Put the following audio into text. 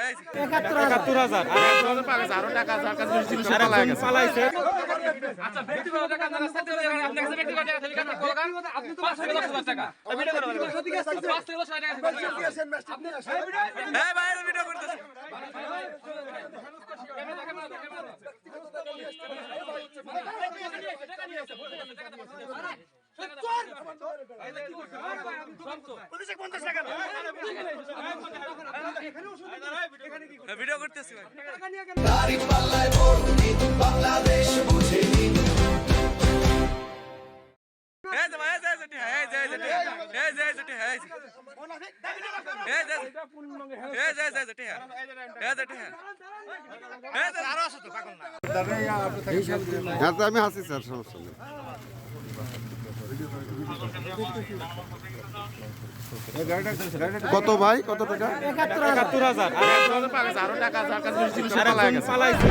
৭১,০০০ আর একজন আরো টাকা যার কাছে বেশি ছিল সেটা পালাইছে। আচ্ছা ব্যক্তিগত টাকা আপনার কাছে আপনার কাছে ব্যক্তিগত টাকা থেকে আপনি বলগান আপনি তো ৫,০০০ টাকা ভিডিও করবেন ৫,০০০ টাকা এই ভাই ভিডিও করতেছি ভিডিও করতেছি বাংলাদেশ বুঝে নিন আমি হাসি স্যার, সমস্যা নেই। কত ভাই, কত টাকা? ৭১,০০০ আর একজন আরো টাকা যার কাছে বেশি ছিল সেটা পালাইছে।